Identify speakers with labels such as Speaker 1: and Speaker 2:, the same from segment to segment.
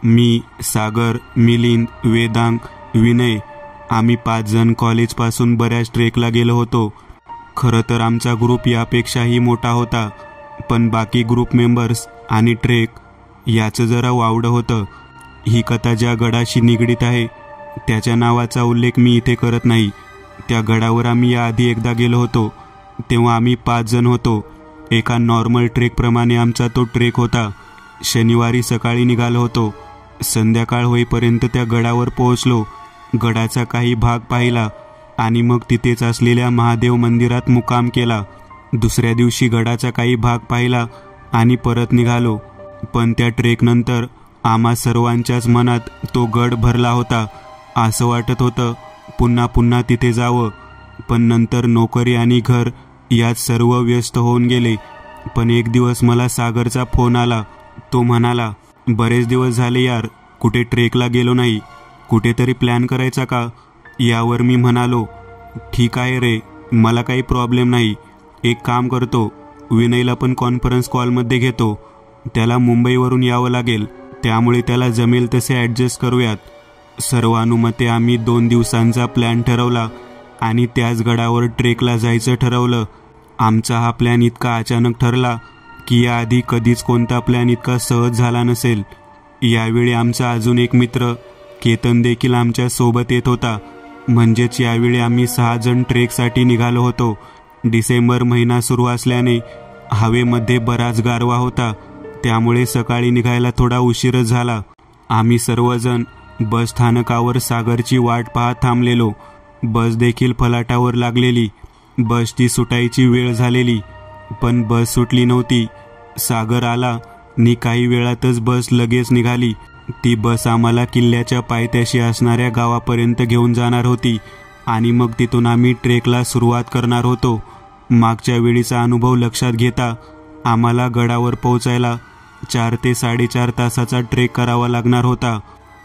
Speaker 1: मी, सागर, मिलिंद, वेदांग, विनय आम्ही 5 जण कॉलेजपासून बऱ्याच ट्रेकला गेलो होतो. खरं तर आमचा ग्रुप यापेक्षाही मोठा होता, पण बाकी ग्रुप मेंबर्स आणि ट्रेक याचं जरा वावडं होतं. ही कथा ज्या गडाशी निगडीत आहे त्याच्या नावाचा उल्लेख मी इथे करत नाही. त्या गडावर आम्ही याआधी एकदा गेलो होतो, तेव्हा आम्ही 5 जण होतो. एका नॉर्मल ट्रेकप्रमाणे आमचा तो ट्रेक होता. शनिवारी सकाळी निघालो होतो. संध्याकाळ होईपर्यंत त्या गडावर पोहोचलो. गडाचा काही भाग पाहिला आणि मग तिथेच असलेल्या महादेव मंदिरात मुक्काम केला. दुसऱ्या दिवशी गडाचा काही भाग पाहिला आणि परत निघालो. पण त्या ट्रेकनंतर आम्हा सर्वांच्याच मनात तो गड भरला होता. असं वाटत होतं पुन्हा पुन्हा तिथे जावं, पण नंतर नोकरी आणि घर यात सर्व व्यस्त होऊन गेले. पण एक दिवस मला सागरचा फोन आला. तो म्हणाला, बरेच दिवस झाले यार, कुठे ट्रेकला गेलो नाही, कुठेतरी प्लॅन करायचा का? यावर मी म्हणालो, ठीक आहे रे, मला काही प्रॉब्लेम नाही. एक काम करतो, विनयला पण कॉन्फरन्स कॉलमध्ये घेतो. त्याला मुंबईवरून यावं लागेल, त्यामुळे त्याला जमेल तसे ॲडजस्ट करूयात. सर्वानुमते आम्ही 2 दिवसांचा प्लॅन ठरवला आणि त्याच गडावर ट्रेकला जायचं ठरवलं. आमचा हा प्लॅन इतका अचानक ठरला की याआधी कधीच कोणता प्लॅन इतका सहज झाला नसेल. यावेळी आमचा अजून एक मित्र केतन देखील आमच्या सोबत येत होता. म्हणजेच यावेळी आम्ही 6 जण ट्रेकसाठी निघालो होतो. डिसेंबर महिना सुरू असल्याने हवेमध्ये बराच गारवा होता, त्यामुळे सकाळी निघायला थोडा उशीरच झाला. आम्ही सर्वजण बस स्थानकावर सागरची वाट पाहत थांबलेलो. बस देखील फलाटावर लागलेली. बसची सुटायची वेळ झालेली, पण बस सुटली नव्हती. सागर आला आणि काही वेळातच बस लगेच निघाली. ती बस आम्हाला किल्ल्याच्या पायथ्याशी असणाऱ्या गावापर्यंत घेऊन जाणार होती आणि मग तिथून आम्ही ट्रेकला सुरुवात करणार होतो. मागच्या वेळीचा अनुभव लक्षात घेता आम्हाला गडावर पोहोचायला 4 ते 4.5 तासाचा ट्रेक करावा लागणार होता.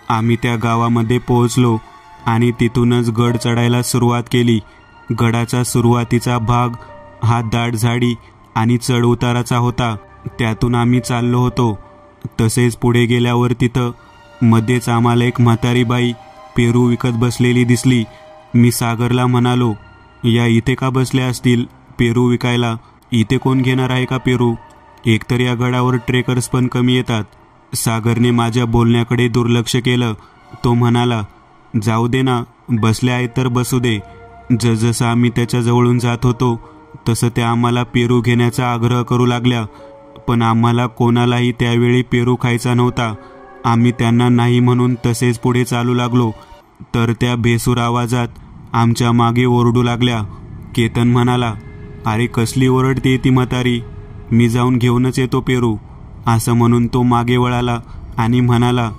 Speaker 1: आम्ही त्या गावामध्ये पोहोचलो आणि तिथूनच गड चढायला सुरुवात केली. गडाचा सुरुवातीचा भाग हा दाट झाडी आणि चढ उताराचा होता. त्यातून आम्ही चाललो होतो. तसेच पुढे गेल्यावर तिथं मध्येच आम्हाला एक म्हातारी बाई पेरू विकत बसलेली दिसली. मी सागरला म्हणालो, या इथे का बसल्या असतील पेरू विकायला? इथे कोण घेणार आहे का पेरू? एकतर या गडावर ट्रेकर्स पण कमी येतात. सागरने माझ्या बोलण्याकडे दुर्लक्ष केलं. तो म्हणाला, जाऊ दे ना, बसले आहेत तर बसू दे. जसजसं आम्ही त्याच्या जवळून जात होतो तसं त्या आम्हाला पेरू घेण्याचा आग्रह करू लागल्या, पण आम्हाला कोणालाही त्यावेळी पेरू खायचा नव्हता. आम्ही त्यांना नाही म्हणून तसेच पुढे चालू लागलो, तर त्या बेसूर आवाजात आमच्या मागे ओरडू लागल्या. केतन म्हणाला, अरे कसली ओरडते ती म्हातारी, मी जाऊन घेऊनच येतो पेरू. असं म्हणून तो मागे वळाला आणि म्हणाला,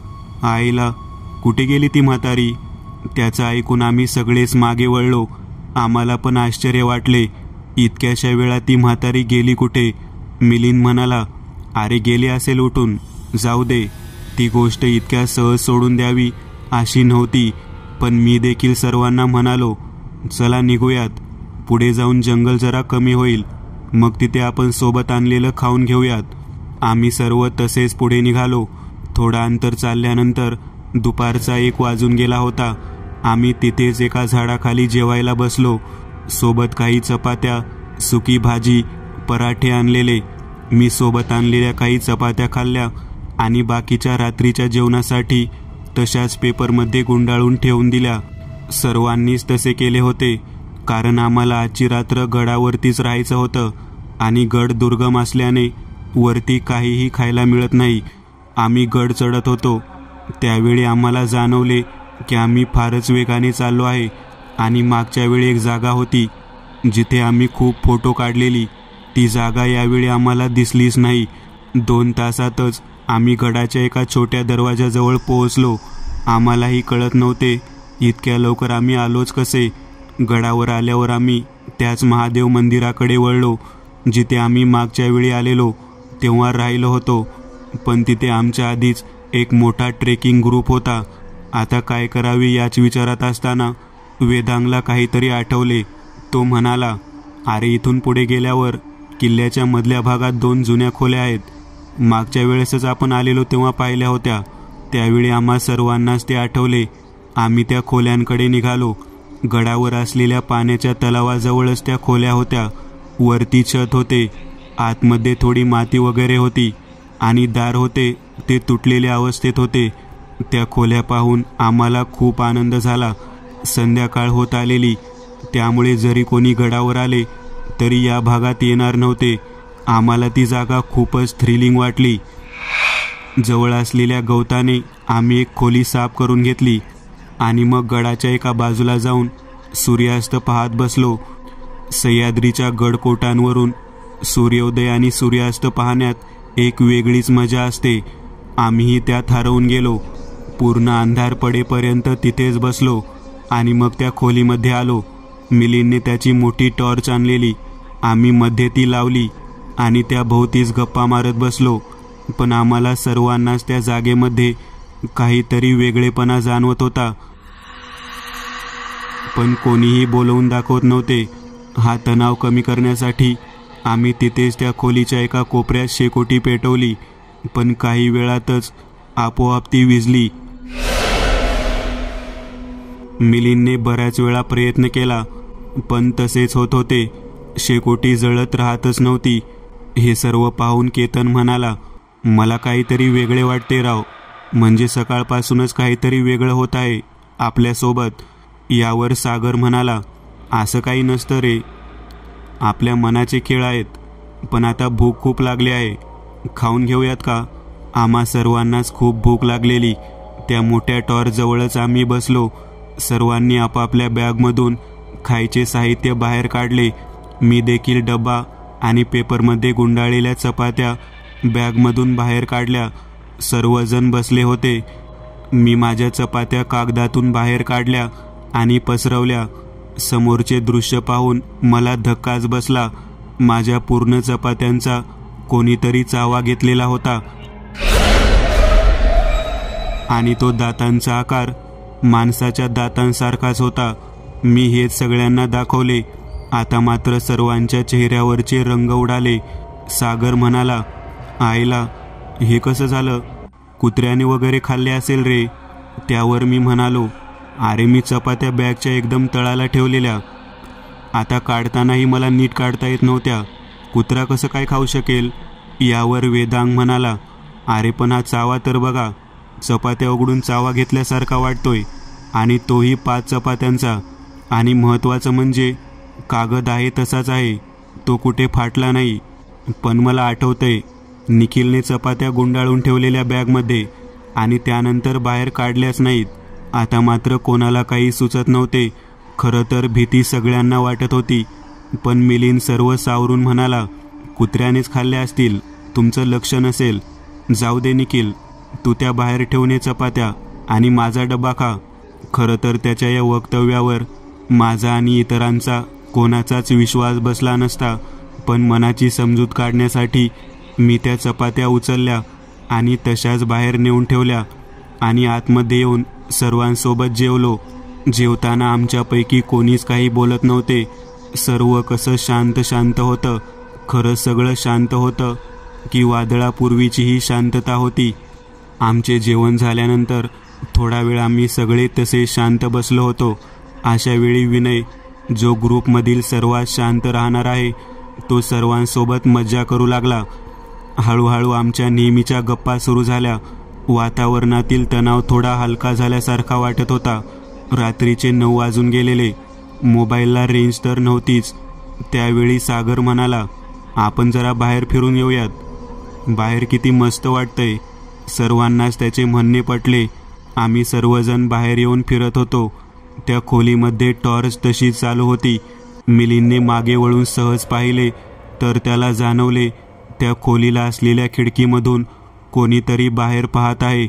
Speaker 1: आईला कुठे गेली ती म्हातारी? त्याचं ऐकून आम्ही सगळेच मागे वळलो. आम्हाला पण आश्चर्य वाटले, इतक्याशा वेळा ती म्हातारी गेली कुठे? मिलिंद म्हणाला, अरे गेली असेल उठून, जाऊ दे. ती गोष्ट इतक्या सहज सोडून द्यावी अशी नव्हती. पण मी देखील सर्वांना म्हणालो, चला निघूयात. पुढे जाऊन जंगल जरा कमी होईल, मग तिथे आपण सोबत आणलेलं खाऊन घेऊयात. आम्ही सर्व तसेच पुढे निघालो. थोडा अंतर चालल्यानंतर दुपारचा 1 वाजून गेला होता. आम्ही तिथेच एका झाडाखाली जेवायला बसलो. सोबत काही चपात्या, सुकी भाजी, पराठे आणलेले. मी सोबत आणलेल्या काही चपात्या खाल्ल्या आणि बाकीच्या रात्रीच्या जेवणासाठी तशाच पेपरमध्ये गुंडाळून ठेवून दिल्या. सर्वांनीच तसे केले होते, कारण आम्हाला आजची रात्र गडावरतीच राहायचं होतं आणि गड दुर्गम असल्याने वरती काहीही खायला मिळत नाही. आम्ही गड चढत होतो त्यावेळी आम्हाला जाणवले की आम्ही फारच वेगाने चाललो आहे आणि मागच्या वेळी एक जागा होती जिथे आम्ही खूप फोटो काढलेली. ती जागा यावेळी आम्हाला दिसलीच नाही. 2 तासातच आम्ही गडाच्या एका छोट्या दरवाजाजवळ पोहोचलो. आम्हालाही कळत नव्हते इतक्या लवकर आम्ही आलोच कसे. गडावर आल्यावर आम्ही त्याच महादेव मंदिराकडे वळलो जिथे आम्ही मागच्या वेळी आलेलो तेव्हा राहिलो होतो. पण तिथे आमच्या आधीच एक मोठा ट्रेकिंग ग्रुप होता. आता काय करावे याच विचारात असताना वेदांगला काहीतरी आठवले. तो म्हणाला, अरे इथून पुढे गेल्यावर किल्ल्याच्या मधल्या भागात 2 जुन्या खोल्या आहेत. मागच्या वेळेसच आपण आलेलो तेव्हा पाहिल्या होत्या. त्यावेळी आम्हा सर्वांनाच ते आठवले. आम्ही त्या खोल्यांकडे निघालो. गडावर असलेल्या पाण्याच्या तलावाजवळच त्या खोल्या होत्या. वरती छत होते, आतमध्ये थोडी माती वगैरे होती आणि दार होते ते तुटलेल्या अवस्थेत होते. त्या खोल्या पाहून आम्हाला खूप आनंद झाला. संध्याकाळ होत आलेली, त्यामुळे जरी कोणी गडावर आले तरी या भागात येणार नव्हते. आम्हाला ती जागा खूपच थ्रिलिंग वाटली. जवळ असलेल्या गवताने आम्ही एक खोली साफ करून घेतली आणि मग गडाच्या एका बाजूला जाऊन सूर्यास्त पाहत बसलो. सह्याद्रीच्या गडकोटांवरून सूर्योदय आणि सूर्यास्त पाहण्यात एक वेगळीच मजा असते. आम्हीही त्यात हरवून गेलो. पूर्ण अंधार पडेपर्यंत तिथेच बसलो आणि मग त्या खोलीमध्ये आलो. मिलिंदने त्याची मोठी टॉर्च आणलेली. आम्ही मध्ये ती लावली आणि त्या भोवतीच गप्पा मारत बसलो. पण आम्हाला सर्वांनाच त्या जागेमध्ये काहीतरी वेगळेपणा जाणवत होता. पण कोणीही बोलवून दाखवत नव्हते. हा तणाव कमी करण्यासाठी आम्ही तिथेच त्या खोलीच्या एका कोपऱ्यात शेकोटी पेटवली. पण काही वेळातच आपोआप ती विझली. मिलिंदने बऱ्याच वेळा प्रयत्न केला, पण तसेच होत होते. शेकोटी जळत राहतच नव्हती. हे सर्व पाहून केतन म्हणाला, मला काहीतरी वेगळे वाटते राव. म्हणजे सकाळपासूनच काहीतरी वेगळं होत आहे आपल्यासोबत. यावर सागर म्हणाला, असं काही नसतं रे, आपल्या मनाचे खेळ आहेत. पण आता भूक खूप लागली आहे, खाऊन घेऊयात का? आम्हा सर्वांनाच खूप भूक लागलेली. त्या मोठ्या टॉर्चजवळच आम्ही बसलो. सर्वांनी आपापल्या बॅगमधून खायचे साहित्य बाहेर काढले. मी देखील डबा आणि पेपरमध्ये गुंडाळलेल्या चपात्या बॅगमधून बाहेर काढल्या. सर्वजण बसले होते. मी माझ्या चपात्या कागदातून बाहेर काढल्या आणि पसरवल्या. समोरचे दृश्य पाहून मला धक्काच बसला. माझ्या पूर्ण चपात्यांचा कोणीतरी चावा घेतलेला होता आणि तो दातांचा आकार माणसाच्या दातांसारखाच होता. मी हेच सगळ्यांना दाखवले. आता मात्र सर्वांच्या चेहऱ्यावरचे रंग उडाले. सागर म्हणाला, आईला हे कसं झालं? कुत्र्याने वगैरे खाल्ले असेल रे. त्यावर मी म्हणालो, अरे मी चपात्या बॅगच्या एकदम तळाला ठेवलेल्या. आता काढतानाही मला नीट काढता येत नव्हत्या. कुत्रा कसं काय खाऊ शकेल? यावर वेदांग म्हणाला, अरे पण हा चावा तर बघा, चपात्या उघडून चावा घेतल्यासारखा वाटतोय आणि तोही 5 चपात्यांचा. आणि महत्त्वाचं म्हणजे कागद आहे तसाच आहे, तो कुठे फाटला नाही. पण मला आठवतंय निखिलने चपात्या गुंडाळून ठेवलेल्या बॅगमध्ये आणि त्यानंतर बाहेर काढल्याच नाहीत. आता मात्र कोणाला काही सुचत नव्हते. खरं तर भीती सगळ्यांना वाटत होती. पण मिलिंद सर्व सावरून म्हणाला, कुत्र्यानेच खाल्ल्या असतील, तुमचं लक्ष नसेल. जाऊ दे निखिल, तू त्या बाहेर ठेवणे चपात्या आणि माझा डबा खा. खरं तर त्याच्या या वक्तव्यावर माझा आणि इतरांचा कोणाचाच विश्वास बसला नसता. पण मनाची समजूत काढण्यासाठी मी त्या चपात्या उचलल्या आणि तशाच बाहेर नेऊन ठेवल्या आणि आतमध्ये येऊन सर्वांसोबत जेवलो. जेवताना आमच्यापैकी कोणीच काही बोलत नव्हते. सर्व कसं शांत शांत होतं. खरं सगळं शांत होतं की वादळापूर्वीची ही शांतता होती. आमचे जेवण झाल्यानंतर थोडा वेळ आम्ही सगळे तसे शांत बसलो होतो. अशा वेळी विनय, जो ग्रुपमधील सर्वात शांत राहणार आहे, तो सर्वांसोबत मज्जा करू लागला. हळूहळू आमच्या नेहमीच्या गप्पा सुरू झाल्या. वातावरणातील तणाव थोडा हलका झाल्यासारखा वाटत होता. रात्रीचे 9 वाजून गेलेले. मोबाईलला रेंज तर नव्हतीच. त्यावेळी सागर म्हणाला, आपण जरा बाहेर फिरून येऊयात. बाहेर किती मस्त वाटतंय. सर्वांनाच त्याचे म्हणणे पटले. आम्ही सर्वजण बाहेर येऊन फिरत होतो. त्या खोलीमध्ये टॉर्च तशीच चालू होती. मिलिंदने मागे वळून सहज पाहिले तर त्याला जाणवले त्या खोलीला असलेल्या खिडकीमधून कोणीतरी बाहेर पाहत आहे.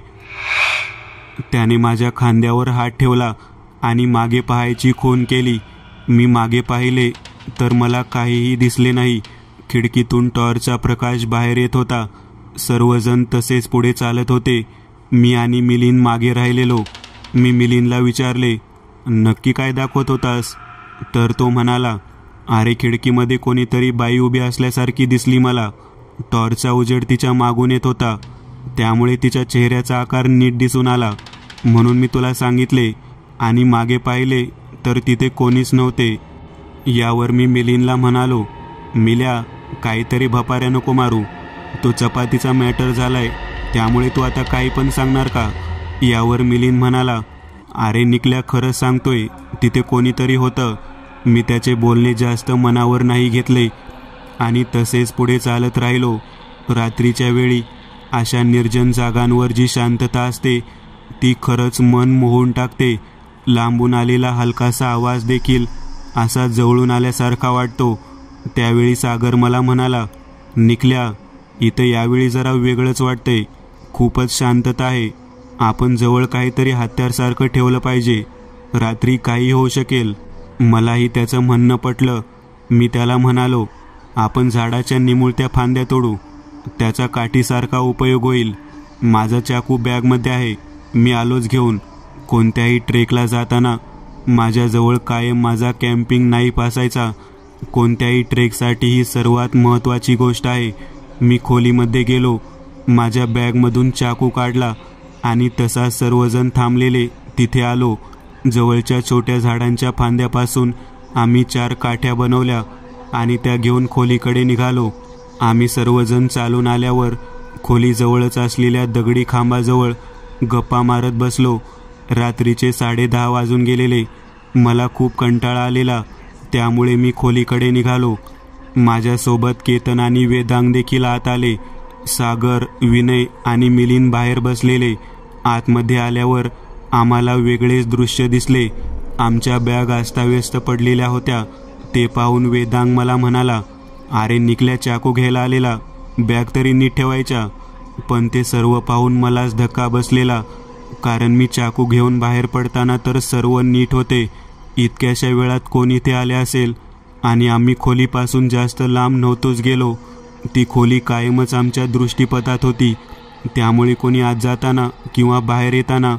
Speaker 1: त्याने माझ्या खांद्यावर हात ठेवला आणि मागे पाहायची खूण केली. मी मागे पाहिले तर मला काहीही दिसले नाही. खिडकीतून टॉर्चचा प्रकाश बाहेर येत होता. सर्वजण तसेच पुढे चालत होते. मी आणि मिलिंद मागे राहिलेलो. मी मिलिंदला विचारले, नक्की काय दाखवत होतास? तर तो म्हणाला, अरे खिडकीमध्ये कोणीतरी बाई उभी असल्यासारखी दिसली मला. टॉर्चचा उजेड तिच्या मागून येत होता त्यामुळे तिच्या चेहऱ्याचा आकार नीट दिसून आला, म्हणून मी तुला सांगितले आणि मागे पाहिले तर तिथे कोणीच नव्हते. यावर मी मिलिंदला म्हणालो, मिल्या, काहीतरी भपाऱ्या नको मारू. तो चपातीचा मॅटर झालाय, त्यामुळे तू आता काही पण सांगणार का? यावर मिलिंद म्हणाला, अरे निकल्या, खरंच सांगतोय, तिथे कोणीतरी होतं. मी त्याचे बोलणे जास्त मनावर नाही घेतले आणि तसेच पुढे चालत राहिलो. रात्रीच्या वेळी अशा निर्जन जागांवर जी शांतता असते ती खरंच मन मोहून टाकते. लांबून आलेला हलकासा आवाज देखील असा जवळून आल्यासारखा वाटतो. त्यावेळी सागर मला म्हणाला, निकल्या, इथं यावेळी जरा वेगळंच वाटतंय. खूपच शांतता आहे. आपण जवळ काहीतरी हत्यारसारखं ठेवलं पाहिजे. रात्री काही होऊ शकेल. मलाही त्याचं म्हणणं पटलं. मी त्याला म्हणालो, आपण झाडाच्या निमुळत्या फांद्या तोडू. त्याचा काठीसारखा उपयोग होईल. माझा चाकू बॅगमध्ये आहे, मी आलोच घेऊन. कोणत्याही ट्रेकला जाताना माझ्याजवळ कायम माझा कॅम्पिंग नाईफ असायचा. कोणत्याही ट्रेकसाठी ही सर्वात महत्त्वाची गोष्ट आहे. मी खोलीमध्ये गेलो, माझ्या बॅगमधून चाकू काढला आणि तसा सर्वजण थांबलेले तिथे आलो. जवळच्या छोट्या झाडांच्या फांद्यापासून आम्ही 4 काठ्या बनवल्या आणि त्या घेऊन खोलीकडे निघालो. आम्ही सर्वजण चालून आल्यावर खोलीजवळच असलेल्या दगडी खांबाजवळ गप्पा मारत बसलो. रात्रीचे 10:30 वाजून गेलेले. मला खूप कंटाळा आलेला, त्यामुळे मी खोलीकडे निघालो. माझ्यासोबत केतन आणि वेदांग देखील आत आले. सागर, विनय आणि मिलिंद बाहेर बसलेले. आतमध्ये आल्यावर आम्हाला वेगळेच दृश्य दिसले. आमच्या बॅग अस्ताव्यस्त पडलेल्या होत्या. ते पाहून वेदांग मला म्हणाला, अरे निकल्या, चाकू घ्यायला आलेला, बॅग तरी नीट ठेवायच्या. पण ते सर्व पाहून मलाच धक्का बसलेला, कारण मी चाकू घेऊन बाहेर पडताना तर सर्व नीट होते. इतक्याशा वेळात कोण इथे आले असेल? आणि आम्ही खोलीपासून जास्त लांब नव्हतोच गेलो. ती खोली कायमच आमच्या दृष्टीपथात होती, त्यामुळे कोणी आत जाताना किंवा बाहेर येताना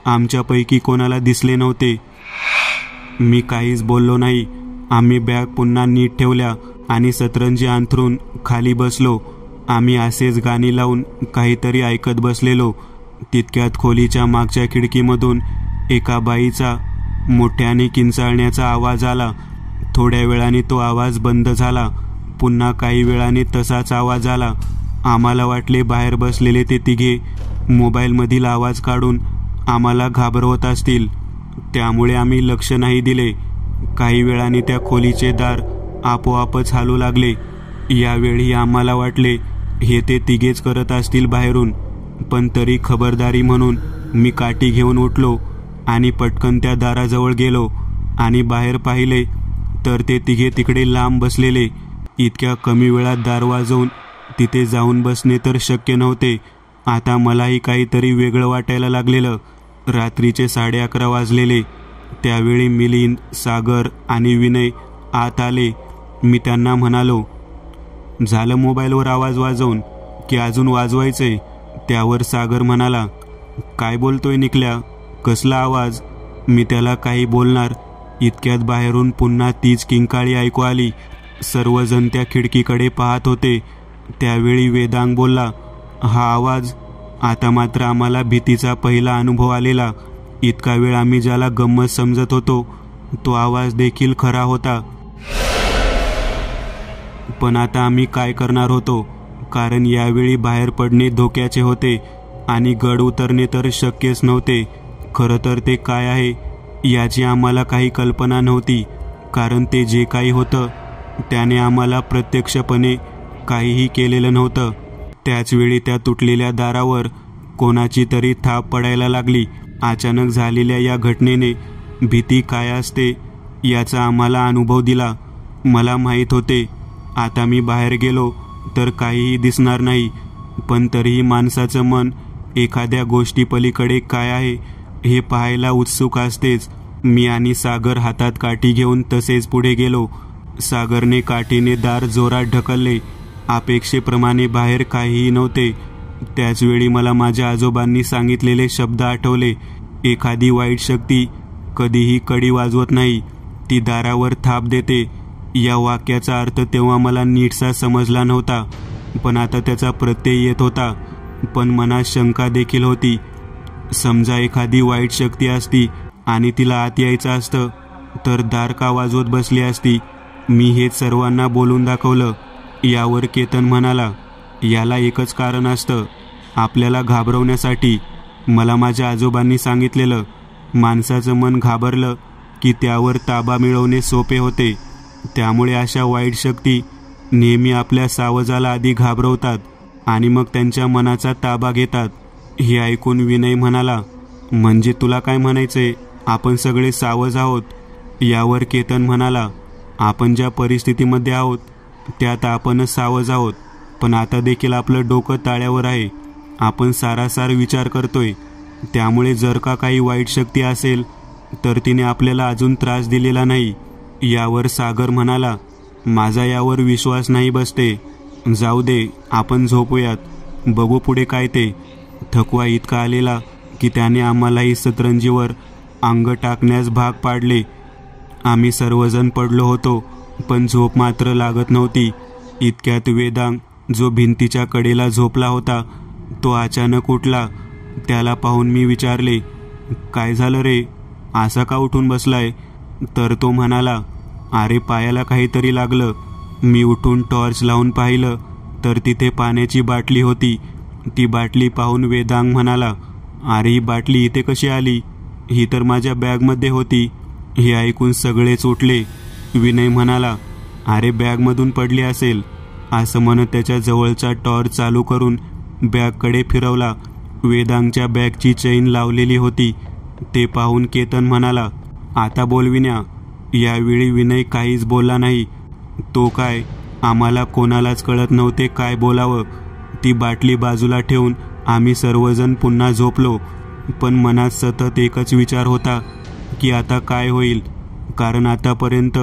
Speaker 1: आमच्यापैकी कोणाला दिसले नव्हते. मी काहीच बोललो नाही. आम्ही बॅग पुन्हा नीट ठेवल्या आणि सतरंजी अंथरून खाली बसलो. आम्ही असेच गाणी लावून काहीतरी ऐकत बसलेलो. तितक्यात खोलीच्या मागच्या खिडकीमधून एका बाईचा मोठ्याने किंचाळण्याचा आवाज आला. थोड्या वेळाने तो आवाज बंद झाला. पुन्हा काही वेळाने तसाच आवाज आला. आम्हाला वाटले बाहेर बसलेले ते तिघे मोबाईलमधील आवाज काढून आम्हाला घाबरवत असतील, त्यामुळे आम्ही लक्ष नाही दिले. काही वेळाने त्या खोलीचे दार आपोआपच हालू लागले. यावेळी आम्हाला वाटले हे ते तिघेच करत असतील बाहेरून, पण तरी खबरदारी म्हणून मी काठी घेऊन उठलो आणि पटकन त्या दाराजवळ गेलो आणि बाहेर पाहिले तर ते तिघे तिकडे लांब बसलेले. इतक्या कमी वेळात दार वाजवून तिथे जाऊन बसणे तर शक्य नव्हते. आता मलाही काहीतरी वेगळं वाटायला लागलेलं. रात्रीचे 11:30 वाजलेले. त्यावेळी मिलिंद, सागर आणि विनय आत आले. मी त्यांना म्हणालो, झालं मोबाईलवर आवाज वाजवून की अजून वाजवायचंय? त्यावर सागर म्हणाला, काय बोलतोय निकल्या, कसला आवाज? मी त्याला काही बोलणार इतक्यात बाहेरून पुन्हा तीच किंकाळी ऐकू आली. सर्वजण त्या खिडकीकडे पाहत होते. त्यावेळी वेदांग बोलला, हा आवाज? आता मात्र आम्हाला भीतीचा पहिला अनुभव आलेला. इतका वेळ आम्ही ज्याला गंमत समजत होतो तो आवाज देखील खरा होता. पण आता आम्ही काय करणार होतो? कारण यावेळी बाहेर पडणे धोक्याचे होते आणि गड उतरणे तर शक्यच नव्हते. खरं तर ते काय आहे याची आम्हाला काही कल्पना नव्हती, कारण ते जे काही होतं त्याने आम्हाला प्रत्यक्षपणे काहीही केलेलं नव्हतं. त्याचवेळी त्या तुटलेल्या दारावर कोणाची तरी थाप पडायला लागली. अचानक झालेल्या या घटनेने भीती काय असते याचा आम्हाला अनुभव दिला. मला माहीत होते आता मी बाहेर गेलो तर काहीही दिसणार नाही, पण तरीही माणसाचं मन एखाद्या गोष्टीपलीकडे काय आहे हे पाहायला उत्सुक असतेच. मी आणि सागर हातात काठी घेऊन तसेच पुढे गेलो. सागरने काठीने दार जोरात ढकलले. अपेक्षेप्रमाणे बाहेर काहीही नव्हते. त्याचवेळी मला माझ्या आजोबांनी सांगितलेले शब्द आठवले, एखादी वाईट शक्ती कधीही कडी वाजवत नाही, ती दारावर थाप देते. या वाक्याचा अर्थ तेव्हा मला नीटसा समजला नव्हता, पण आता त्याचा प्रत्यय येत होता. पण मनात शंका देखील होती. समजा एखादी वाईट शक्ती असती आणि तिला आत यायचं असतं तर दार का वाजवत बसली असती. मी हेच सर्वांना बोलून दाखवलं. यावर केतन म्हणाला, याला एकच कारण असतं, आपल्याला घाबरवण्यासाठी. मला माझ्या आजोबांनी सांगितलेलं, माणसाचं मन घाबरलं की त्यावर ताबा मिळवणे सोपे होते. त्यामुळे अशा वाईट शक्ती नेहमी आपल्या सावजाला आधी घाबरवतात आणि मग त्यांच्या मनाचा ताबा घेतात. हे ऐकून विनय म्हणाला, म्हणजे तुला काय म्हणायचंय, आपण सगळे सावज आहोत? यावर केतन म्हणाला, आपण ज्या परिस्थितीमध्ये आहोत त्यात आपणच सावज आहोत. पण आता देखील आपलं डोकं ताळ्यावर आहे. आपण सारासार विचार करतोय. त्यामुळे जर का काही वाईट शक्ती असेल तर तिने आपल्याला अजून त्रास दिलेला नाही. यावर सागर म्हणाला, माझा यावर विश्वास नाही बसते. जाऊ दे, आपण झोपूयात, बघू पुढे काय ते. थकवा इतका आलेला की त्याने आम्हालाही सतरंजीवर अंग टाकण्यास भाग पाडले. आम्ही सर्वजण पडलो होतो, पण झोप मात्र लागत नव्हती. इतक्यात वेदांग, जो भिंतीच्या कडेला झोपला होता, तो अचानक उठला. त्याला पाहून मी विचारले, काय झालं रे, असा का उठून बसलाय? तर तो म्हणाला, अरे पायाला काहीतरी लागलं. मी उठून टॉर्च लावून पाहिलं तर तिथे पाण्याची बाटली होती. ती बाटली पाहून वेदांग म्हणाला, अरे ही बाटली इथे कशी आली? ही तर माझ्या बॅगमध्ये होती. हे ऐकून सगळेच उठले. विनय म्हणाला, अरे बॅगमधून पडली असेल. असं म्हणत त्याच्या जवळचा टॉर्च चालू करून बॅगकडे फिरवला. वेदांगच्या बॅगची चैन लावलेली होती. ते पाहून केतन म्हणाला, आता बोल विन्या. यावेळी विनय काहीच बोलला नाही. तो काय, आम्हाला कोणालाच कळत नव्हते काय बोलावं. ती बाटली बाजूला ठेवून आम्ही सर्वजण पुन्हा झोपलो. पण मनात सतत एकच विचार होता की आता काय होईल. कारण आतापर्यंत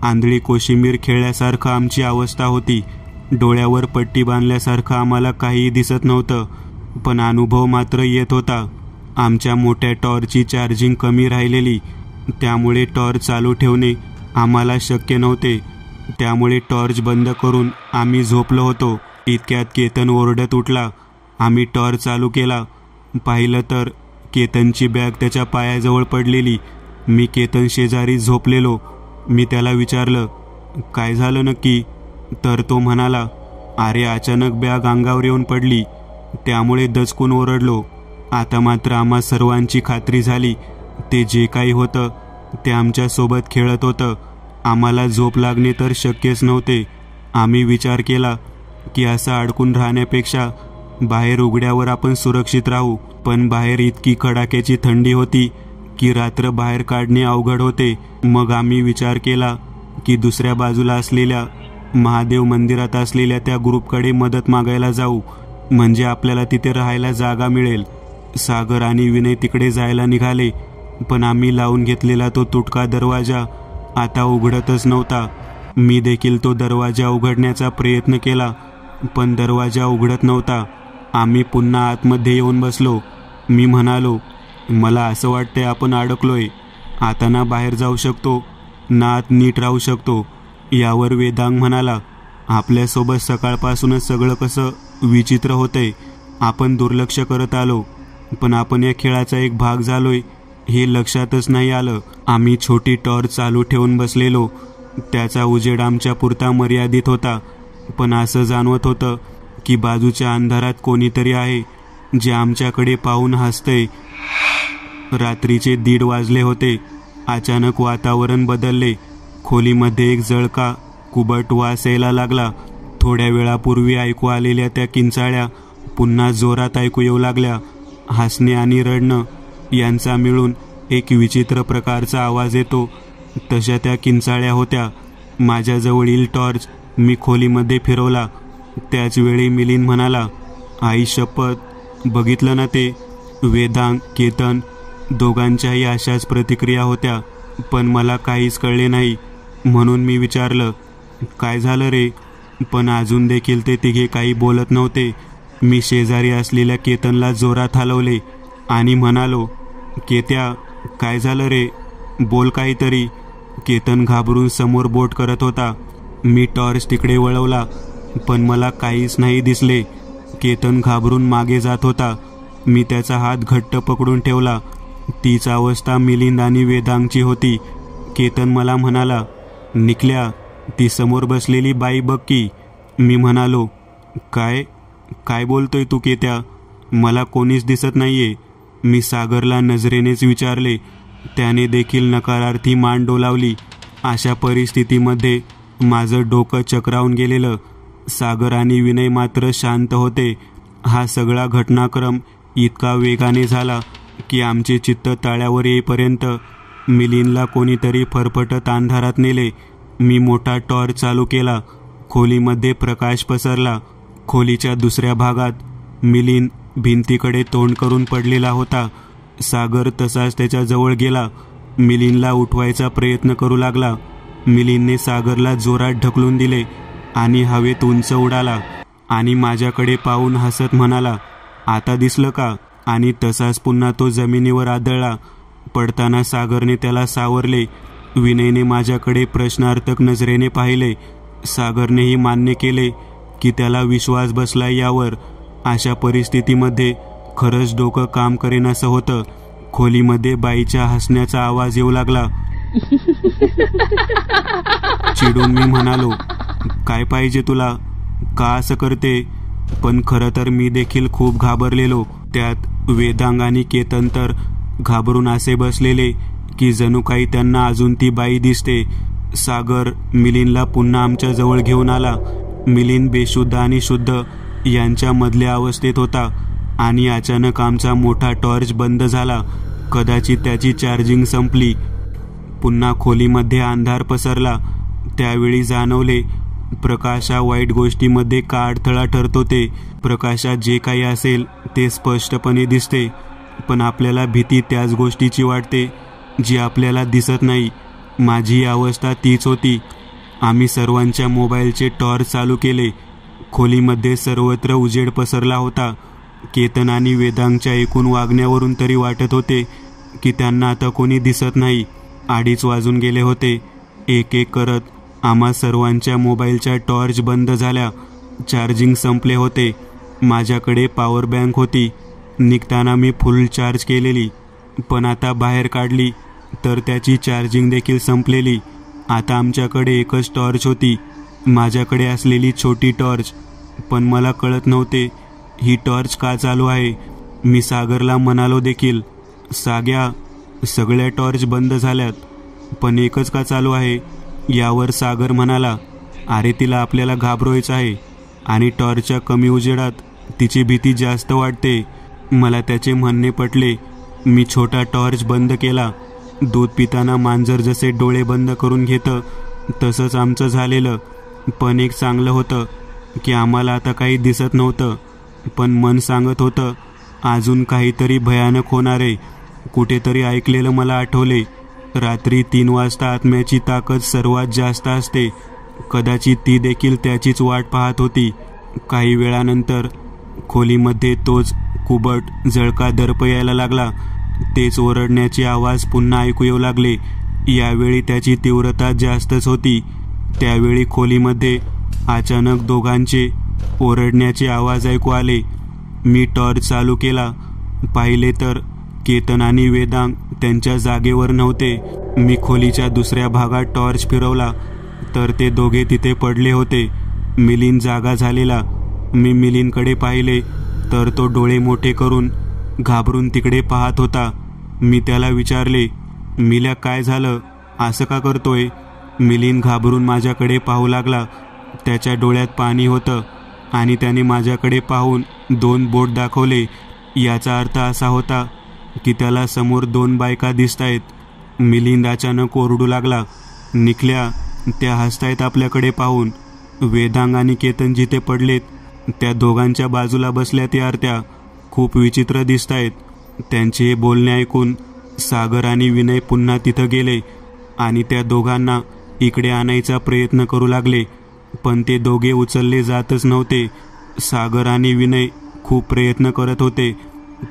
Speaker 1: आंधळी कोशिंबीर खेळल्यासारखं आमची अवस्था होती. डोळ्यावर पट्टी बांधल्यासारखं आम्हाला काहीही दिसत नव्हतं, पण अनुभव मात्र येत होता. आमच्या मोठ्या टॉर्चची चार्जिंग कमी राहिलेली, त्यामुळे टॉर्च चालू ठेवणे आम्हाला शक्य नव्हते. त्यामुळे टॉर्च बंद करून आम्ही झोपलो होतो. इतक्यात केतन ओरडत उठला. आम्ही टॉर्च चालू केला. पाहिलं तर केतनची बॅग त्याच्या पायाजवळ पडलेली. मी केतन शेजारी झोपलेलो. मी त्याला विचारलं, काय झालं नक्की? तर तो म्हणाला, अरे अचानक बॅग अंगावर येऊन पडली, त्यामुळे दचकून ओरडलो. आता मात्र आम्हा सर्वांची खात्री झाली, ते जे काही होतं ते आमच्यासोबत खेळत होतं. आम्हाला झोप लागणे तर शक्यच नव्हते. आम्ही विचार केला की असं अडकून राहण्यापेक्षा बाहेर उघड्यावर आपण सुरक्षित राहू. पण बाहेर इतकी कडाक्याची थंडी होती की रात्र बाहेर काढणे अवघड होते. मग आम्ही विचार केला की दुसऱ्या बाजूला असलेल्या महादेव मंदिरात असलेल्या त्या ग्रुपकडे मदत मागायला जाऊ, म्हणजे आपल्याला तिथे राहायला जागा मिळेल. सागर आणि विनय तिकडे जायला निघाले, पण आम्ही लावून घेतलेला तो तुटका दरवाजा आता उघडतच नव्हता. मी देखील तो दरवाजा उघडण्याचा प्रयत्न केला, पण दरवाजा उघडत नव्हता. आम्ही पुन्हा आतमध्ये येऊन बसलो. मी म्हणालो, मला असं वाटतंय आपण अडकलोय. आता ना बाहेर जाऊ शकतो ना आत नीट राहू शकतो. यावर वेदांग म्हणाला, आपल्यासोबत सकाळपासूनच सगळं कसं विचित्र होतंय. आपण दुर्लक्ष करत आलो, पण आपण या खेळाचा एक भाग झालोय हे लक्षातच नाही आलं. आम्ही छोटी टॉर्च चालू ठेवून बसलेलो. त्याचा उजेड आमच्या पुरता मर्यादित होता, पण असं जाणवत होतं की बाजूच्या अंधारात कोणीतरी आहे जे आमच्याकडे पाहून हसतंय. रात्रीचे 1:30 वाजले होते. अचानक वातावरण बदलले. खोलीमध्ये एक जळका कुबट वास यायला लागला. थोड्या वेळापूर्वी ऐकू आलेल्या त्या किंचाळ्या पुन्हा जोरात ऐकू येऊ लागल्या. हसणे आणि रडणं यांचा मिळून एक विचित्र प्रकारचा आवाज येतो, तशा त्या किंचाळ्या होत्या. माझ्याजवळील टॉर्च मी खोलीमध्ये फिरवला. त्याच वेळी मिलिंद म्हणाला, आई शपथ, बघितलं ना ते? वेदांग, केतन दोघांच्याही अशाच प्रतिक्रिया होत्या, पण मला काहीच कळले नाही. म्हणून मी विचारलं, काय झालं रे? पण अजून देखील ते तिघे काही बोलत नव्हते. मी शेजारी असलेल्या केतनला जोरात हलवले आणि म्हणालो, केत्या, काय झालं रे? बोल काहीतरी. केतन घाबरून समोर बोट करत होता. मी टॉर्च तिकडे वळवला, पण मला काहीच नाही दिसले. केतन घाबरून मागे जात होता. मी त्याचा हात घट्ट पकडून ठेवला. तीच अवस्था मिलिंद आणि वेदांगची होती. केतन मला म्हणाला, निकल्या, ती समोर बसलेली बाई बघ की. मी म्हणालो, काय काय बोलतोय तू केत्या? मला कोणीच दिसत नाहीये. मी सागरला नजरेनेच विचारले. त्याने देखील नकारार्थी मान डोलावली. अशा परिस्थितीमध्ये माझं डोकं चक्रावून गेलेलं. सागर आणि विनय मात्र शांत होते. हा सगळा घटनाक्रम इतका वेगाने झाला की आमचे चित्त ताळ्यावर येईपर्यंत मिलिंदला कोणीतरी फरफटत अंधारात नेले. मी मोठा टॉर्च चालू केला. खोलीमध्ये प्रकाश पसरला. खोलीच्या दुसऱ्या भागात मिलिंद भिंतीकडे तोंड करून पडलेला होता. सागर तसाच त्याच्या जवळ गेला. मिलिंदला उठवायचा प्रयत्न करू लागला. मिलिंदने सागरला जोरात ढकलून दिले आणि हवेत उंच उडाला आणि माझ्याकडे पाहून हसत म्हणाला, आता दिसलं का? आणि तसाच पुन्हा तो जमिनीवर आदळला. पडताना सागरने त्याला सावरले. विनयने माझ्याकडे प्रश्नार्थक नजरेने पाहिले. सागरनेही मान्य केले की त्याला विश्वास बसला यावर. अशा परिस्थितीमध्ये खरंच डोकं काम करेनासं होतं. खोलीमध्ये बाईच्या हसण्याचा आवाज येऊ लागला. चिडून मी म्हणालो, काय पाहिजे तुला? का असं करते? पण खरं तर मी देखील खूप घाबरलेलो. त्यात वेदांग आणि केतन तर घाबरून असे बसलेले की जणू काही त्यांना अजून ती बाई दिसते. सागर मिलिंदला पुन्हा आमच्या जवळ घेऊन आला. मिलिंद बेशुद्ध आणि शुद्ध यांच्या मधल्या अवस्थेत होता आणि अचानक आमचा मोठा टॉर्च बंद झाला. कदाचित त्याची चार्जिंग संपली. पुन्हा खोलीमध्ये अंधार पसरला. त्यावेळी जाणवले, प्रकाशा वाईट गोष्टीमध्ये का अडथळा ठरतो ते. प्रकाशात जे काही असेल ते स्पष्टपणे दिसते, पण आपल्याला भीती त्याच गोष्टीची वाटते जी आपल्याला दिसत नाही. माझी अवस्था तीच होती. आम्ही सर्वांच्या मोबाईलचे टॉर्च चालू केले. खोलीमध्ये सर्वत्र उजेड पसरला होता. केतन आणि वेदांगच्या एकूण वागण्यावरून तरी वाटत होते की त्यांना आता कोणी दिसत नाही. 2:30 वाजून गेले होते. एक एक करत आम्हा सर्वांच्या मोबाईलच्या टॉर्च बंद झाल्या. चार्जिंग संपले होते. माझ्याकडे पॉवर बँक होती. निघताना मी फुल चार्ज केलेली, पण आता बाहेर काढली तर त्याची चार्जिंग देखील संपलेली. आता आमच्याकडे एकच टॉर्च होती, माझ्याकडे असलेली छोटी टॉर्च. पण मला कळत नव्हते ही टॉर्च का चालू आहे. मी सागरला म्हणालो देखील, साग्या, सगळ्या टॉर्च बंद झाल्यात, पण एकच का चालू आहे? यावर सागर म्हणाला, अरे तिला आपल्याला घाबरवायचं आहे आणि टॉर्चच्या कमी उजेडात तिची भीती जास्त वाटते. मला त्याचे म्हणणे पटले. मी छोटा टॉर्च बंद केला. दूध पिताना मांजर जसे डोळे बंद करून घेतं तसंच आमचं झालेलं. पण एक चांगलं होतं की आम्हाला आता काही दिसत नव्हतं, पण मन सांगत होतं अजून काहीतरी भयानक होणार आहे. कुठेतरी ऐकलेलं मला आठवले, रात्री 3 वाजता आत्म्याची ताकद सर्वात जास्त असते. कदाचित ती देखील त्याचीच वाट पाहत होती. काही वेळानंतर खोलीमध्ये तोच कुबट जळका दर्प यायला लागला. तेच ओरडण्याचे आवाज पुन्हा ऐकू येऊ लागले. यावेळी त्याची तीव्रता जास्तच होती. त्यावेळी खोलीमध्ये अचानक दोघांचे ओरडण्याचे आवाज ऐकू आले. मी टॉर्च चालू केला. पाहिले तर केतन आणि वेदांग त्यांच्या जागेवर नव्हते. मी खोलीच्या दुसऱ्या भागात टॉर्च फिरवला तर ते दोघे तिथे पडले होते. मिलिंद जागा झालेला. मी मिलिंदकडे पाहिले तर तो डोळे मोठे करून घाबरून तिकडे पाहत होता. मी त्याला विचारले, मिल्या, काय झालं? असं का करतोय? मिलिंद घाबरून माझ्याकडे पाहू लागला. त्याच्या डोळ्यात पाणी होतं आणि त्याने माझ्याकडे पाहून 2 बोट दाखवले. याचा अर्थ असा होता की त्याला समोर 2 बायका दिसतायत. मिलिंद अचानक ओरडू लागला, निकल्या, त्या हसतायत आपल्याकडे पाहून. वेदांग आणि केतन जिथे पडलेत त्या दोघांच्या बाजूला बसल्यात यार. त्या खूप विचित्र दिसतायत. त्यांचे हे बोलणे ऐकून सागर आणि विनय पुन्हा तिथं गेले आणि त्या दोघांना इकडे आणायचा प्रयत्न करू लागले, पण ते दोघे उचलले जातच नव्हते. सागर आणि विनय खूप प्रयत्न करत होते,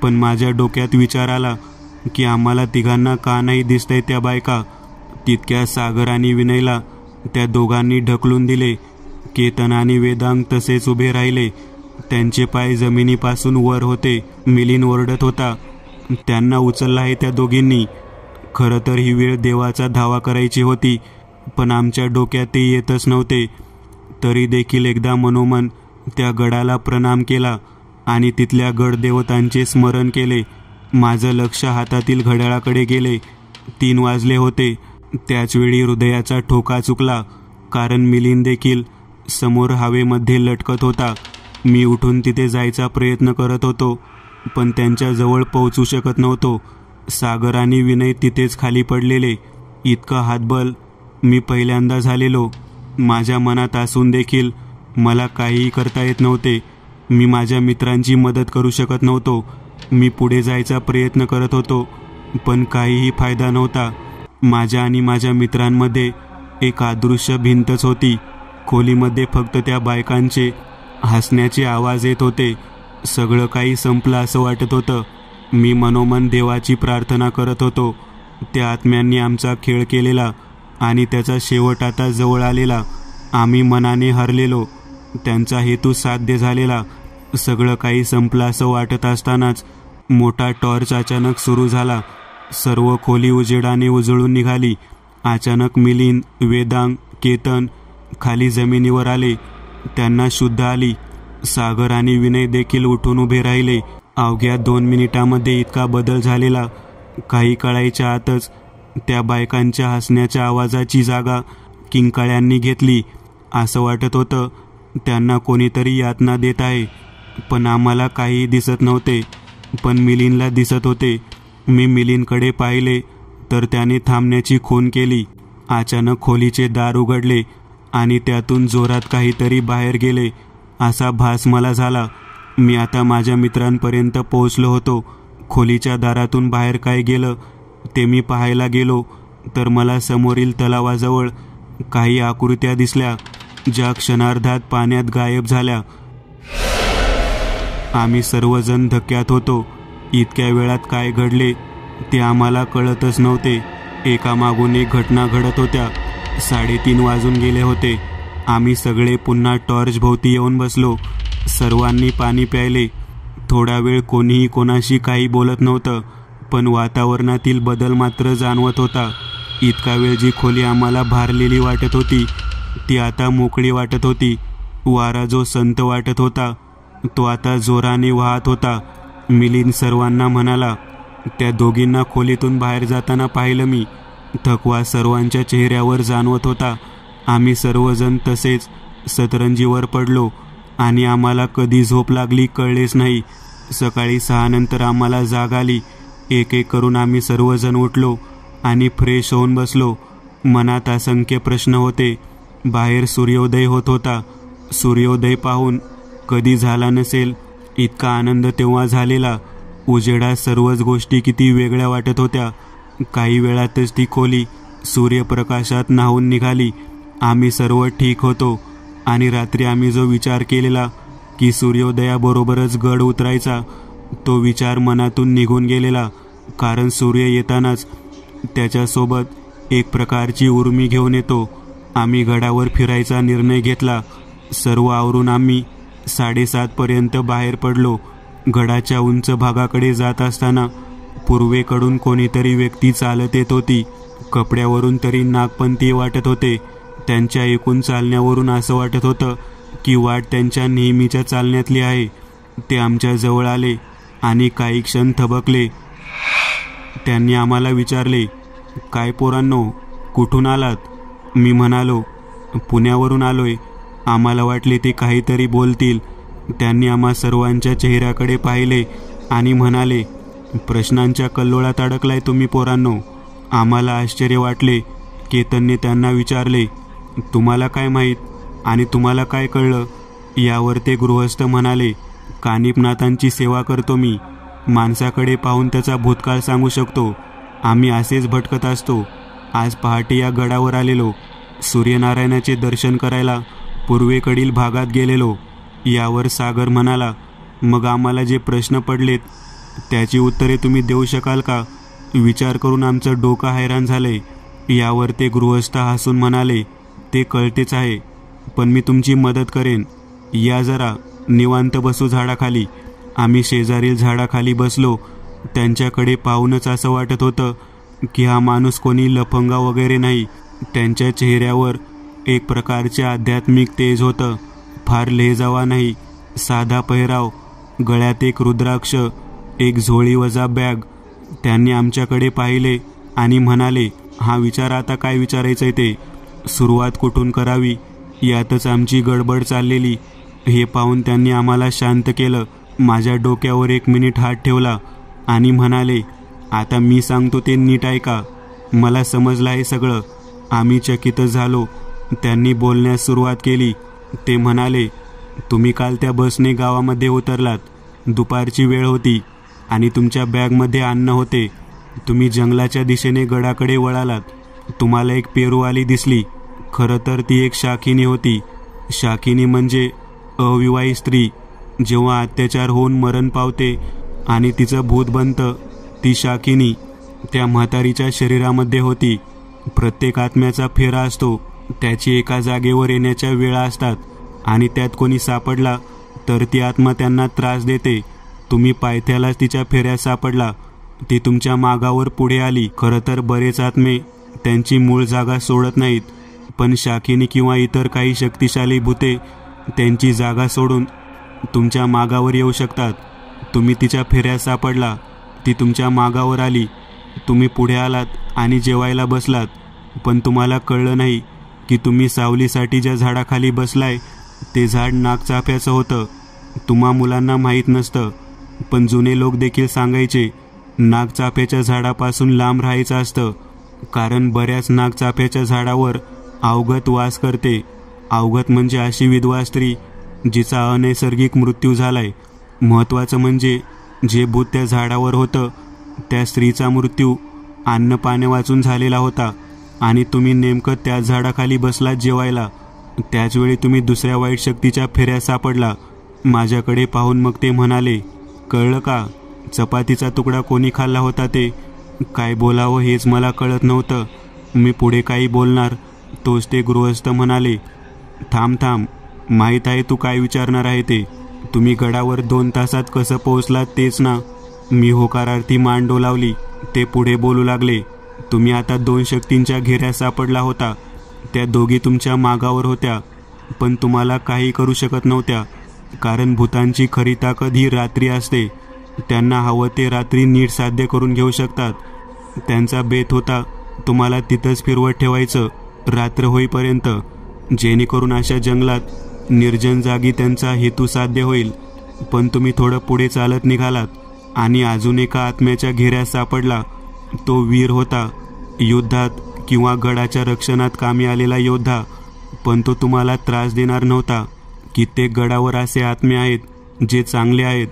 Speaker 1: पण माझ्या डोक्यात विचार आला की आम्हाला तिघांना का नाही दिसतंय त्या बायका. तितक्या सागर आणि विनयला त्या दोघांनी ढकलून दिले. केतन आणि वेदांग तसेच उभे राहिले. त्यांचे पाय जमिनीपासून वर होते. मिलिंद ओरडत होता, त्यांना उचललं आहे त्या दोघींनी. खरं तर ही वेळ देवाचा धावा करायची होती, पण आमच्या डोक्यात ते येतच नव्हते. तरी देखील एकदा मनोमन त्या गडाला प्रणाम केला आणि तिथल्या गडदेवतांचे स्मरण केले. माझं लक्ष हातातील घड्याळाकडे गेले. 3 वाजले होते. त्याचवेळी हृदयाचा ठोका चुकला, कारण मिलिंद देखील समोर हवेमध्ये लटकत होता. मी उठून तिथे जायचा प्रयत्न करत होतो, पण त्यांच्या जवळ पोहोचू शकत नव्हतो. सागर आणि विनय तिथेच खाली पडलेले. इतकं हातबल मी पहिल्यांदा झालेलो. माझ्या मनात असून देखील मला काहीही करता येत नव्हते. मी माझ्या मित्रांची मदत करू शकत नव्हतो. मी पुढे जायचा प्रयत्न करत होतो, पण काहीही फायदा नव्हता. माझ्या आणि माझ्या मित्रांमध्ये एक अदृश्य भिंतच होती. खोलीमध्ये फक्त त्या बायकांचे हसण्याचे आवाज येत होते. सगळं काही संपलं असं वाटत होतं. मी मनोमन देवाची प्रार्थना करत होतो. त्या आत्म्यांनी आमचा खेळ केलेला आणि त्याचा शेवट आता जवळ आलेला. आम्ही मनाने हरलेलो, त्यांचा हेतू साध्य झालेला. सगळं काही संपलं असं वाटत असतानाच मोठा टॉर्च अचानक सुरू झाला. सर्व खोली उजेडाने उजळून निघाली. अचानक मिलिंद, वेदांग, केतन खाली जमिनीवर आले. त्यांना शुद्ध आली. सागर आणि विनय देखील उठून उभे राहिले. अवघ्या 2 मिनिटांमध्ये इतका बदल झालेला. काही काळाच्या आतच त्या बायकांच्या हसण्याच्या आवाजाची जागा किंकाळ्यांनी घेतली. असं वाटत होतं त्यांना कोणीतरी यातना देत आहे. पण आम्हाला काहीही दिसत नव्हते, पण मिलिंदला दिसत होते. मी मिलिंदकडे पाहिले तर त्याने थांबण्याची खूण केली. अचानक खोलीचे दार उघडले आणि त्यातून जोरात काहीतरी बाहेर गेले असा भास मला झाला. मी आता माझ्या मित्रांपर्यंत पोहोचलो होतो. खोलीच्या दारातून बाहेर काय गेलं ते मी पाहायला गेलो तर मला समोरील तलावाजवळ काही आकृत्या दिसल्या, ज्या क्षणार्धात पाण्यात गायब झाल्या. आम्ही सर्वजण धक्क्यात होतो. इतक्या वेळात काय घडले ते आम्हाला कळतच नव्हते. एकामागून एक घटना घडत होत्या. 3:30 वाजून गेले होते. आम्ही सगळे पुन्हा टॉर्च भोवती येऊन बसलो. सर्वांनी पाणी प्यायले. थोडा वेळ कोणीही कोणाशी काही बोलत नव्हतं, पण वातावरणातील बदल मात्र जाणवत होता. इतका वेळ जी खोली आम्हाला भारलेली वाटत होती ती आता मोकळी वाटत होती. वारा जो संत वाटत होता तो आता जोराने वाहत होता. मिलिंद सर्वांना म्हणाला, त्या दोघींना खोलीतून बाहेर जाताना पाहिलं मी. थकवा सर्वांच्या चेहऱ्यावर जाणवत होता. आम्ही सर्वजण तसेच सतरंजीवर पडलो आणि आम्हाला कधी झोप लागली कळलेच नाही. सकाळी 6 नंतर आम्हाला जाग आली. एक एक करून आम्ही सर्वजण उठलो आणि फ्रेश होऊन बसलो. मनात असंख्य प्रश्न होते. बाहेर सूर्योदय होत होता. सूर्योदय पाहून कधी झाला नसेल इतका आनंद तेव्हा झालेला. उजेडात सर्वच गोष्टी किती वेगळ्या वाटत होत्या. काही वेळातच ती खोली सूर्यप्रकाशात न्हावून निघाली. आम्ही सर्व ठीक होतो आणि रात्री आम्ही जो विचार केलेला की सूर्योदयाबरोबरच गड उतरायचा, तो विचार मनातून निघून गेलेला. कारण सूर्य येतानाच त्याच्यासोबत एक प्रकारची उर्मी घेऊन येतो. आम्ही गडावर फिरायचा निर्णय घेतला. सर्व आवरून आम्ही 7:30 पर्यंत बाहेर पडलो. गडाच्या उंच भागाकडे जात असताना पूर्वेकडून कोणीतरी व्यक्ती चालत येत होती. कपड्यावरून तरी नागपंथी वाटत होते. त्यांच्या एकूण चालण्यावरून असं वाटत होतं की वाट त्यांच्या नेहमीच्या चालण्यातली आहे. ते आमच्या जवळ आले आणि काही क्षण थबकले. त्यांनी आम्हाला विचारले, काय पोरांनो, कुठून आलात? मी म्हणालो, पुण्यावरून आलोय. आम्हाला वाटले ते काहीतरी बोलतील. त्यांनी आम्हा सर्वांच्या चेहऱ्याकडे पाहिले आणि म्हणाले, प्रश्नांच्या कल्लोळात अडकलाय तुम्ही पोरांनो. आम्हाला आश्चर्य वाटले. केतनने त्यांना विचारले, तुम्हाला काय माहीत आणि तुम्हाला काय कळलं? यावर ते गृहस्थ म्हणाले, कानिपनाथांची सेवा करतो मी. माणसाकडे पाहून त्याचा भूतकाळ सांगू शकतो. आम्ही असेच भटकत असतो. आज पहाटे या गडावर आलेलो. सूर्यनारायणाचे दर्शन करायला पूर्वेकडील भागात गेलेलो. यावर सागर म्हणाला, मग आम्हाला जे प्रश्न पडलेत त्याची उत्तरे तुम्ही देऊ शकाल का? विचार करून आमचं डोकं हैराण झालंय. यावर ते गृहस्थ हसून म्हणाले, ते कळतेच आहे, पण मी तुमची मदत करेन. या जरा, निवांत बसू झाडाखाली. आम्ही शेजारील झाडाखाली बसलो. त्यांच्याकडे पाहूनच असं वाटत होतं की हा माणूस कोणी लफंगा वगैरे नाही. त्यांच्या चेहऱ्यावर एक प्रकारचे आध्यात्मिक तेज होतं. फार लेजावा नाही, साधा पेहराव, गळ्यात एक रुद्राक्ष, एक झोळी वजा बॅग. त्यांनी आमच्याकडे पाहिले आणि म्हणाले, हा विचार आता काय विचारायचंय ते, सुरुवात कुठून करावी यातच आमची गडबड चाललेली. हे पाहून त्यांनी आम्हाला शांत केलं. माझ्या डोक्यावर 1 मिनिट हात ठेवला आणि म्हणाले, आता मी सांगतो ते नीट ऐका, मला समजलं आहे सगळं. आम्ही चकितच झालो. त्यांनी बोलण्यास सुरुवात केली. ते म्हणाले, तुम्ही काल त्या बसने गावामध्ये उतरलात. दुपारची वेळ होती आणि तुमच्या बॅगमध्ये अन्न होते. तुम्ही जंगलाच्या दिशेने गडाकडे वळालात. तुम्हाला एक पेरूवाली दिसली. खरं तर ती एक शाकिनी होती. शाकिनी म्हणजे अविवाहित स्त्री. जेव्हा अत्याचार होऊन मरण पावते आणि तिचं भूत बनतं, ती शाकिनी त्या म्हातारीच्या शरीरामध्ये होती. प्रत्येक आत्म्याचा फेरा असतो. त्याची एका जागेवर येण्याच्या वेळा असतात आणि त्यात कोणी सापडला तर ती आत्मा त्यांना त्रास देते. तुम्ही पायथ्यालाच तिच्या फेऱ्यात सापडला. ती तुमच्या मागावर पुढे आली. खरं तर बरेच आत्मे त्यांची मूळ जागा सोडत नाहीत, पण शाकिनी किंवा इतर काही शक्तिशाली भूते त्यांची जागा सोडून तुमच्या मागावर येऊ शकतात. तुम्ही तिच्या फेऱ्यात सापडला. ती तुमच्या मागावर आली. तुम्ही पुढे आलात आणि जेवायला बसलात, पण तुम्हाला कळलं नाही की तुम्ही सावलीसाठी ज्या झाडाखाली बसलाय ते झाड नागचाफ्याचं होतं. तुम्हा मुलांना माहीत नसतं, पण जुने लोक देखील सांगायचे, नागचाफ्याच्या झाडापासून लांब राहायचं असतं, कारण बऱ्याच नागचाफ्याच्या झाडावर अवगत वास करते. अवगत म्हणजे अशी विधवा स्त्री जिचा अनैसर्गिक मृत्यू झालाय. महत्त्वाचं म्हणजे जे भूत त्या झाडावर होतं त्या स्त्रीचा मृत्यू अन्न पाणी वाचून झालेला होता आणि तुम्ही नेमकं त्याच झाडाखाली बसलात जेवायला. त्याचवेळी तुम्ही दुसऱ्या वाईट शक्तीच्या फेऱ्यात सापडला. माझ्याकडे पाहून मग ते म्हणाले, कळलं का? चपातीचा तुकडा कोणी खाल्ला होता ते? काय बोलावं हेच मला कळत नव्हतं. मी पुढे काही बोलणार तोच ते गृहस्थ म्हणाले, थांब, माहीत आहे तू काय विचारणार आहे ते. तुम्ही गडावर 2 तासात कसं पोहोचलात तेच ना? मी होकारार्थी मान डोलावली. ते पुढे बोलू लागले, तुम्ही आता 2 शक्तींच्या घेऱ्यात सापडला होता. त्या दोघी तुमच्या मागावर होत्या, पण तुम्हाला काही करू शकत नव्हत्या, कारण भूतांची खरी ताकद ही रात्री असते. त्यांना हवं ते रात्री नीट साध्य करून घेऊ शकतात. त्यांचा बेत होता तुम्हाला तिथंच फिरवत ठेवायचं रात्र होईपर्यंत, जेणेकरून अशा जंगलात निर्जन जागी त्यांचा हेतू साध्य होईल. पण तुम्ही थोडं पुढे चालत निघालात आणि अजून एका आत्म्याच्या घेऱ्यात सापडला. तो वीर होता, युद्धात किंवा गडाच्या रक्षणात कामी आलेला योद्धा, पण तो तुम्हाला त्रास देणार नव्हता. कित्येक गडावर असे आत्मे आहेत जे चांगले आहेत,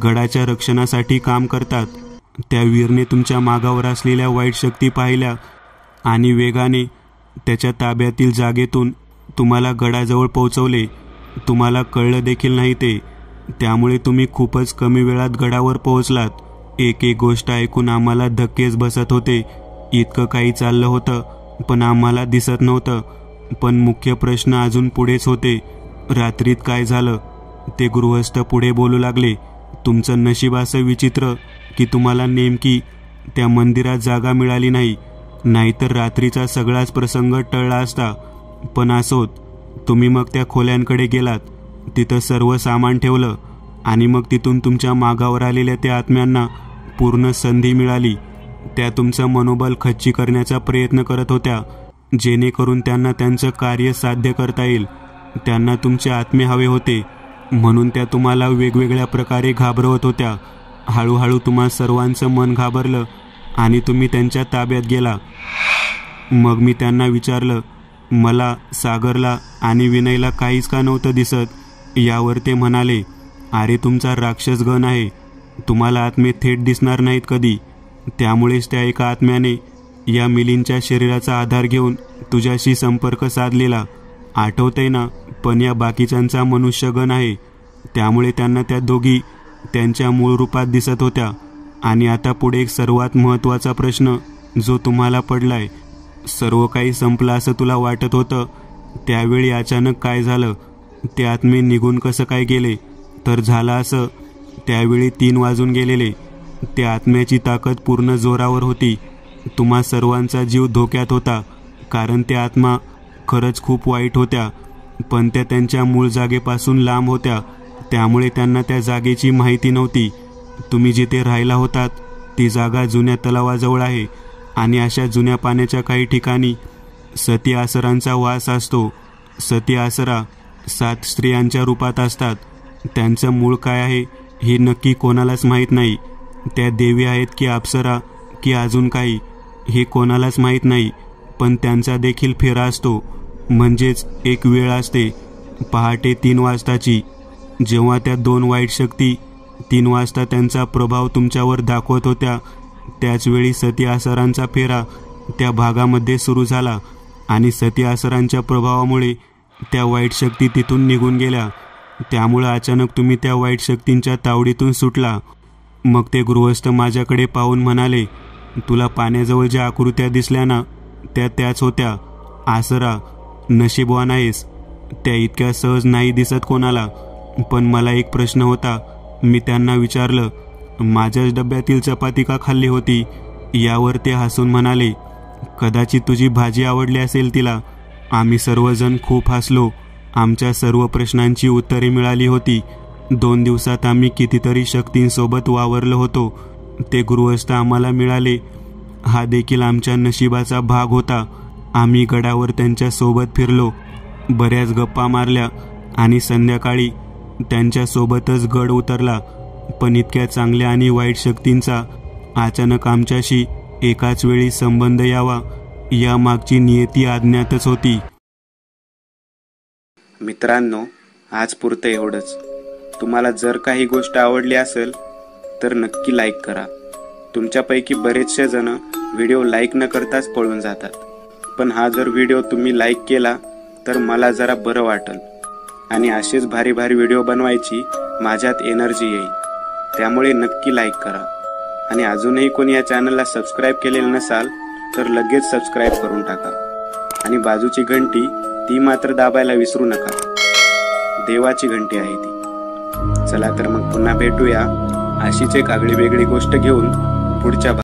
Speaker 1: गडाच्या रक्षणासाठी काम करतात. त्या वीरने तुमच्या मागावर असलेल्या वाईट शक्ती पाहिल्या आणि वेगाने त्याच्या ताब्यातील जागेतून तुम्हाला गडाजवळ पोहोचवले. तुम्हाला कळलं देखील नाही ते. त्यामुळे तुम्ही खूपच कमी वेळात गडावर पोहोचलात. एक गोष्ट ऐकून आम्हाला धक्केच बसत होते. इतकं काही चाललं होतं पण आम्हाला दिसत नव्हतं. पण मुख्य प्रश्न अजून पुढेच होते. रात्रीत काय झालं? ते गृहस्थ पुढे बोलू लागले, तुमचं नशीब असं विचित्र की तुम्हाला नेमकी त्या मंदिरात जागा मिळाली नाही, नाहीतर रात्रीचा सगळाच प्रसंग टळला असता. पण असोत, तुम्ही मग त्या खोल्यांकडे गेलात, तिथं सर्व सामान ठेवलं आणि मग तिथून तुमच्या मागावर आलेल्या त्या आत्म्यांना पूर्ण संधी मिळाली. त्या तुमचं मनोबल खच्ची करण्याचा प्रयत्न करत होत्या, जेणेकरून त्यांना त्यांचं कार्य साध्य करता येईल. त्यांना तुमचे आत्मे हवे होते, म्हणून त्या तुम्हाला वेगवेगळ्या प्रकारे घाबरवत होत्या. हळूहळू तुम्हा सर्वांचं मन घाबरलं आणि तुम्ही त्यांच्या ताब्यात गेला. मग मी त्यांना विचारलं, मला, सागरला आणि विनयला काहीच का नव्हतं दिसत? यावर ते म्हणाले, अरे तुमचा राक्षस गण आहे, तुम्हाला आत्मे थेट दिसणार नाहीत कधी. त्यामुळेच त्या एका आत्म्याने या मिलींच्या शरीराचा आधार घेऊन तुझ्याशी संपर्क साधलेला, आठवतंय ना? पण या बाकीच्यांचा मनुष्यगण आहे, त्यामुळे त्यांना त्या दोघी त्यांच्या मूळ रूपात दिसत होत्या. आणि आता पुढे एक सर्वात महत्त्वाचा प्रश्न जो तुम्हाला पडलाय. सर्व काही संपलं असं तुला वाटत होतं, त्यावेळी अचानक काय झालं? ते आत्मे निघून कसं काय गेले? तर झालं असं, त्यावेळी 3 वाजून गेलेले. त्या आत्म्याची ताकद पूर्ण जोरावर होती. तुम्हा सर्वांचा जीव धोक्यात होता, कारण त्या आत्मा खरंच खूप वाईट होत्या, पण त्या त्यांच्या मूळ जागेपासून लांब होत्या, त्यामुळे त्यांना त्या जागेची माहिती नव्हती. तुम्ही जिथे राहिला होतात ती जागा जुन्या तलावाजवळ आहे आणि अशा जुन्या पाण्याच्या काही ठिकाणी सती आसरांचा वास असतो. सती आसरा 7 स्त्रियांच्या रूपात असतात. त्यांचं मूळ काय आहे हे नक्की कोणालाच माहीत नाही. त्या देवी आहेत की अप्सरा की अजून काही हे कोणालाच माहीत नाही, पण त्यांचा देखील फेरा असतो. म्हणजेच एक वेळ असते पहाटे 3 वाजताची, जेव्हा त्या 2 वाईट शक्ती 3 वाजता त्यांचा प्रभाव तुमच्यावर दाखवत होत्या. त्याचवेळी सती आसरांचा फेरा त्या भागामध्ये सुरू झाला आणि सती आसरांच्या प्रभावामुळे त्या वाईट शक्ती तिथून निघून गेल्या. त्यामुळे अचानक तुम्ही त्या वाईट शक्तींच्या तावडीतून सुटला. मग ते गृहस्थ माझ्याकडे पाहून म्हणाले, तुला पाण्याजवळ ज्या आकृत्या दिसल्या ना, त्याच होत्या. आसरा, नशीबवान आहेस. त्या इतक्या सहज नाही दिसत कोणाला. पण मला एक प्रश्न होता. मी त्यांना विचारलं, माझ्याच डब्यातील चपाती का खाल्ली होती? यावर ते हसून म्हणाले, कदाचित तुझी भाजी आवडली असेल तिला. आम्ही सर्वजण खूप हसलो. आमच्या सर्व प्रश्नांची उत्तरे मिळाली होती. 2 दिवसात आम्ही कितीतरी शक्तींसोबत वावरलो होतो. ते गृहस्थ आम्हाला मिळाले. हा देखील आमच्या नशिबाचा भाग होता. आम्ही गडावर त्यांच्या सोबत फिरलो, बऱ्याच गप्पा मारल्या आणि संध्याकाळी त्यांच्यासोबतच गड उतरला. पण इतक्या चांगल्या आणि वाईट शक्तींचा अचानक आमच्याशी एकाच वेळी संबंध यावा, यामागची नियती अज्ञातच होती.
Speaker 2: मित्रांनो, आज पुरतं एवढंच. तुम्हाला जर काही गोष्ट आवडली असेल तर नक्की लाईक करा. तुमच्यापैकी बरेचसे जण व्हिडिओ लाईक न करताच पळून जातात, पण हा जर व्हिडिओ तुम्ही लाईक केला तर मला जरा बरं वाटेल आणि असेच भारी भारी व्हिडिओ बनवायची माझ्यात एनर्जी येईल. त्यामुळे नक्की लाईक करा. आणि अजूनही कोणी या चॅनलला सबस्क्राईब केलेलं नसाल तर लगेच सबस्क्राईब करून टाका. आणि बाजूची घंटी ती मात्र दाबायला विसरू नका. देवाची घंटी आहे ती. चला तर मग पुन्हा भेटूया अशीच एक आगळी वेगळी गोष्ट घेऊन पुढच्या